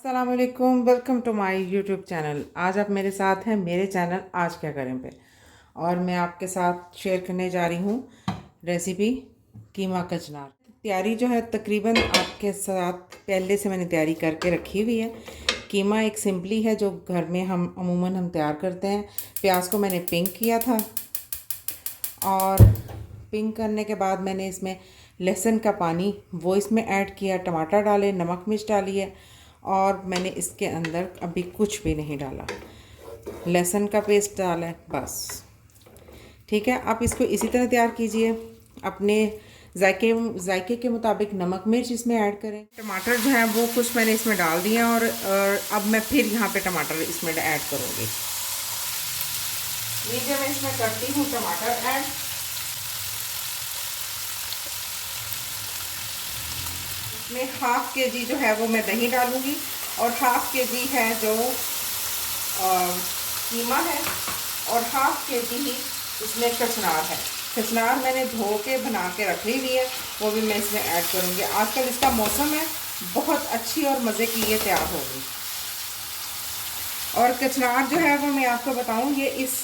अस्सलामुअलैकुम, welcome to my YouTube channel. आज आप मेरे साथ हैं मेरे चैनल आज क्या करें पे, और मैं आपके साथ शेयर करने जा रही हूँ रेसिपी कीमा कचनार। तैयारी जो है तकरीबन आपके साथ पहले से मैंने तैयारी करके रखी हुई है। कीमा एक सिंपली है जो घर में हम अमूमन तैयार करते हैं। प्याज को मैंने पिंक किया था और पिंक करने के बाद मैंने इसमें लहसुन का पानी वो इसमें ऐड किया, टमाटर डाले, नमक मिर्च डाली है और मैंने इसके अंदर अभी कुछ भी नहीं डाला, लहसुन का पेस्ट डाला है बस। ठीक है, आप इसको इसी तरह तैयार कीजिए। अपने जायके के मुताबिक नमक मिर्च इसमें ऐड करें। टमाटर जो है वो कुछ मैंने इसमें डाल दिए और अब मैं फिर यहाँ पे टमाटर इसमें ऐड करूँगी। लीजिए मैं इसमें करती हूँ टमाटर ऐड। इसमें हाफ़ के जी जो है वो मैं दही डालूँगी और हाफ़ के जी है जो कीमा है और हाफ़ के जी ही इसमें कचनार है। कचनार मैंने धो के बना के रख ली हुई है, वो भी मैं इसमें ऐड करूँगी। आजकल इसका मौसम है, बहुत अच्छी और मज़े की ये तैयार होगी। और कचनार जो है वो मैं आपको बताऊँ, ये इस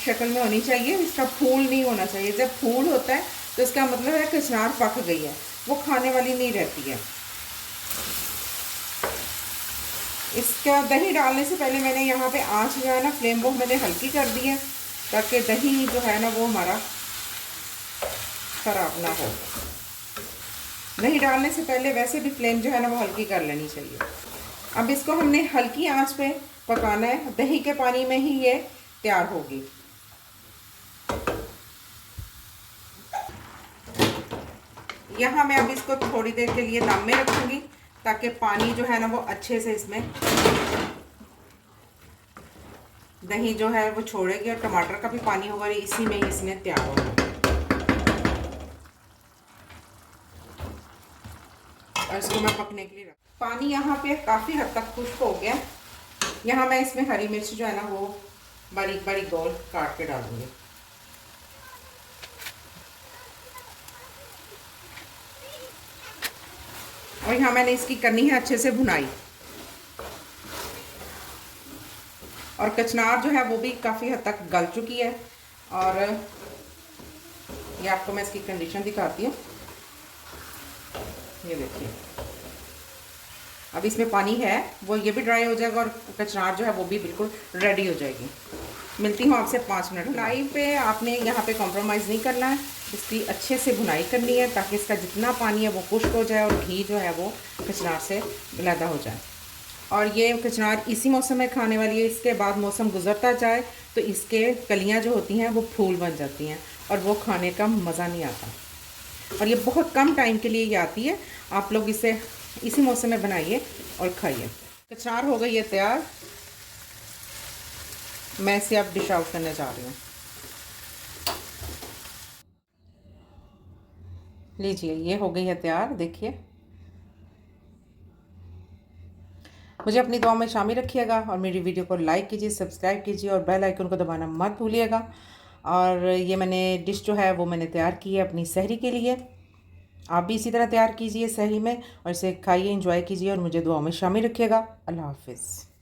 शक्ल में होनी चाहिए, इसका फूल नहीं होना चाहिए। जब फूल होता है तो इसका मतलब है कचनार पक गई है, वो खाने वाली नहीं रहती है। इसका दही डालने से पहले मैंने यहाँ पे आंच जो है ना फ्लेम वो मैंने हल्की कर दी है, ताकि दही जो है ना वो हमारा ख़राब ना हो। दही डालने से पहले वैसे भी फ्लेम जो है ना वो हल्की कर लेनी चाहिए। अब इसको हमने हल्की आंच पे पकाना है, दही के पानी में ही ये तैयार होगी। यहाँ मैं अब इसको थोड़ी देर के लिए दम में रखूँगी ताकि पानी जो है ना वो अच्छे से इसमें दही जो है वो छोड़ेगी और टमाटर का भी पानी होगा, इसी में ही इसमें तैयार होगा। और इसको मैं पकने के लिए रख, पानी यहाँ पे काफ़ी हद तक खुश्क हो गया। यहाँ मैं इसमें हरी मिर्च जो है ना वो बारीक बारीक गोल काट के डालूंगी। और यहाँ मैंने इसकी करनी है अच्छे से भुनाई। और कचनार जो है वो भी काफ़ी हद तक गल चुकी है और ये आपको मैं इसकी कंडीशन दिखाती हूँ। ये देखिए, अब इसमें पानी है वो ये भी ड्राई हो जाएगा और कचनार जो है वो भी बिल्कुल रेडी हो जाएगी। मिलती हूँ आपसे 5 मिनट। भुनाई पे आपने यहाँ पे कॉम्प्रोमाइज़ नहीं करना है, इसकी अच्छे से भुनाई करनी है ताकि इसका जितना पानी है वो खुश्क हो जाए और घी जो है वो कचनार से अलहदा हो जाए। और ये कचनार इसी मौसम में खाने वाली है। इसके बाद मौसम गुजरता जाए तो इसके कलियाँ जो होती हैं वो फूल बन जाती हैं और वो खाने का मज़ा नहीं आता। और ये बहुत कम टाइम के लिए ये आती है। आप लोग इसे इसी मौसम में बनाइए और खाइए। कचनार हो गई है तैयार, मैं इसे अब डिश आउट करने जा रही हूँ। लीजिए, ये हो गई है तैयार। देखिए, मुझे अपनी दुआ में शामिल रखिएगा और मेरी वीडियो को लाइक कीजिए, सब्सक्राइब कीजिए और बेल आइकन को दबाना मत भूलिएगा। और ये मैंने डिश जो है वो मैंने तैयार की है अपनी सहरी के लिए। आप भी इसी तरह तैयार कीजिए सहरी में और इसे खाइए, एंजॉय कीजिए और मुझे दुआ में शामिल रखिएगा। अल्लाह हाफिज़।